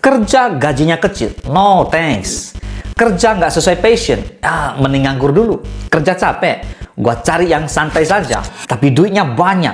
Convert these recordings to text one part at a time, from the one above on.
Kerja gajinya kecil, no thanks. Kerja nggak sesuai passion, mending nganggur dulu. Kerja capek, gua cari yang santai saja, tapi duitnya banyak.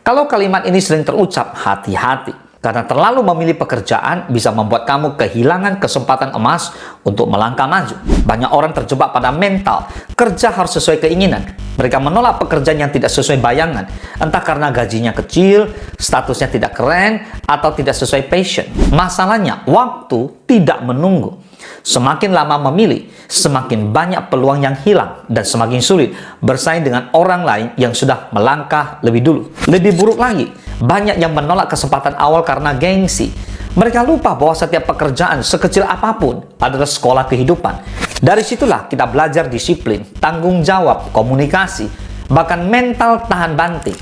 Kalau kalimat ini sering terucap, hati-hati. Karena terlalu memilih pekerjaan bisa membuat kamu kehilangan kesempatan emas untuk melangkah maju. Banyak orang terjebak pada mental, kerja harus sesuai keinginan. Mereka menolak pekerjaan yang tidak sesuai bayangan, entah karena gajinya kecil, statusnya tidak keren, atau tidak sesuai passion. Masalahnya, waktu tidak menunggu. Semakin lama memilih, semakin banyak peluang yang hilang dan semakin sulit bersaing dengan orang lain yang sudah melangkah lebih dulu. Lebih buruk lagi, banyak yang menolak kesempatan awal karena gengsi. Mereka lupa bahwa setiap pekerjaan sekecil apapun adalah sekolah kehidupan. Dari situlah kita belajar disiplin, tanggung jawab, komunikasi, bahkan mental tahan banting.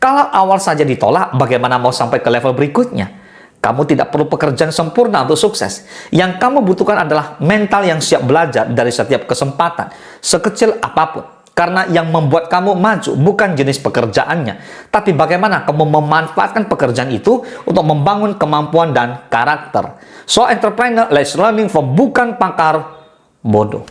Kalau awal saja ditolak, bagaimana mau sampai ke level berikutnya? Kamu tidak perlu pekerjaan sempurna untuk sukses. Yang kamu butuhkan adalah mental yang siap belajar dari setiap kesempatan, sekecil apapun. Karena yang membuat kamu maju bukan jenis pekerjaannya, tapi bagaimana kamu memanfaatkan pekerjaan itu untuk membangun kemampuan dan karakter. So entrepreneur, let's learning from bukan pakar bodoh.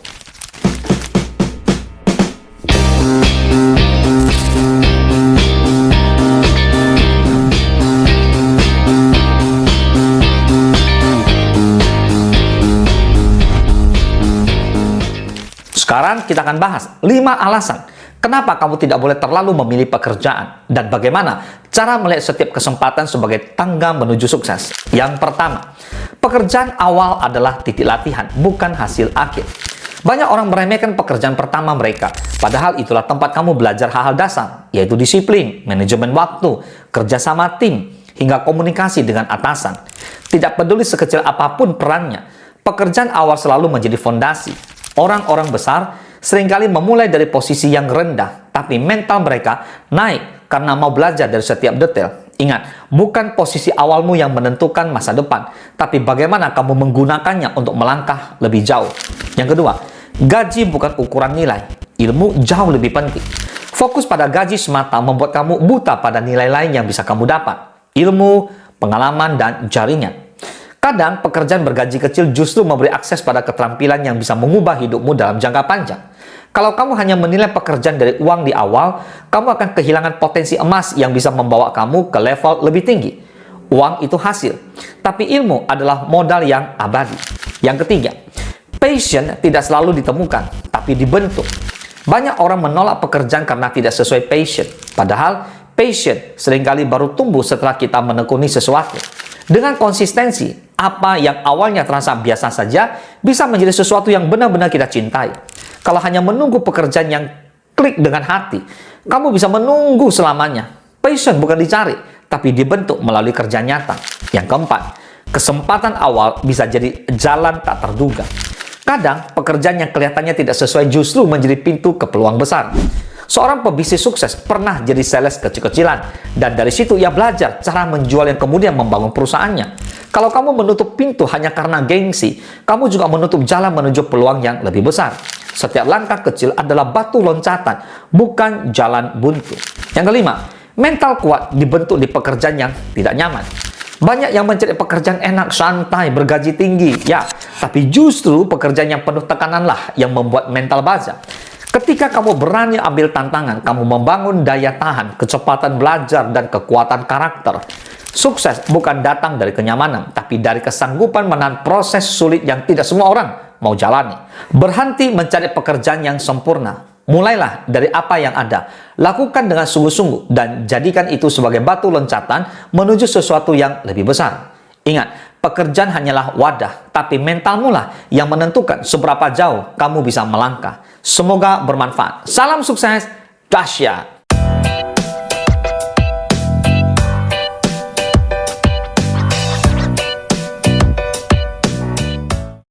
Sekarang kita akan bahas 5 alasan kenapa kamu tidak boleh terlalu memilih pekerjaan dan bagaimana cara melihat setiap kesempatan sebagai tangga menuju sukses. Yang pertama, pekerjaan awal adalah titik latihan, bukan hasil akhir. Banyak orang meremehkan pekerjaan pertama mereka, padahal itulah tempat kamu belajar hal-hal dasar, yaitu disiplin, manajemen waktu, kerja sama tim, hingga komunikasi dengan atasan. Tidak peduli sekecil apapun perannya, pekerjaan awal selalu menjadi fondasi. Orang-orang besar seringkali memulai dari posisi yang rendah, tapi mental mereka naik karena mau belajar dari setiap detail. Ingat, bukan posisi awalmu yang menentukan masa depan, tapi bagaimana kamu menggunakannya untuk melangkah lebih jauh. Yang kedua, gaji bukan ukuran nilai. Ilmu jauh lebih penting. Fokus pada gaji semata membuat kamu buta pada nilai lain yang bisa kamu dapat. Ilmu, pengalaman, dan jaringan. Kadang pekerjaan bergaji kecil justru memberi akses pada keterampilan yang bisa mengubah hidupmu dalam jangka panjang. Kalau kamu hanya menilai pekerjaan dari uang di awal, kamu akan kehilangan potensi emas yang bisa membawa kamu ke level lebih tinggi. Uang itu hasil, tapi ilmu adalah modal yang abadi. Yang ketiga, passion tidak selalu ditemukan, tapi dibentuk. Banyak orang menolak pekerjaan karena tidak sesuai passion, padahal passion seringkali baru tumbuh setelah kita menekuni sesuatu. Dengan konsistensi, apa yang awalnya terasa biasa saja bisa menjadi sesuatu yang benar-benar kita cintai. Kalau hanya menunggu pekerjaan yang klik dengan hati, kamu bisa menunggu selamanya. Passion bukan dicari, tapi dibentuk melalui kerja nyata. Yang keempat, kesempatan awal bisa jadi jalan tak terduga. Kadang, pekerjaan yang kelihatannya tidak sesuai justru menjadi pintu ke peluang besar. Seorang pebisnis sukses pernah jadi sales kecil-kecilan, dan dari situ ia belajar cara menjual yang kemudian membangun perusahaannya. Kalau kamu menutup pintu hanya karena gengsi, kamu juga menutup jalan menuju peluang yang lebih besar. Setiap langkah kecil adalah batu loncatan, bukan jalan buntu. Yang kelima, mental kuat dibentuk di pekerjaan yang tidak nyaman. Banyak yang mencari pekerjaan enak, santai, bergaji tinggi, ya, tapi justru pekerjaan yang penuh tekananlah yang membuat mental baja. Ketika kamu berani ambil tantangan, kamu membangun daya tahan, kecepatan belajar, dan kekuatan karakter. Sukses bukan datang dari kenyamanan, tapi dari kesanggupan menahan proses sulit yang tidak semua orang mau jalani. Berhenti mencari pekerjaan yang sempurna. Mulailah dari apa yang ada. Lakukan dengan sungguh-sungguh dan jadikan itu sebagai batu loncatan menuju sesuatu yang lebih besar. Ingat, pekerjaan hanyalah wadah, tapi mentalmu lah yang menentukan seberapa jauh kamu bisa melangkah. Semoga bermanfaat. Salam sukses, dahsyat.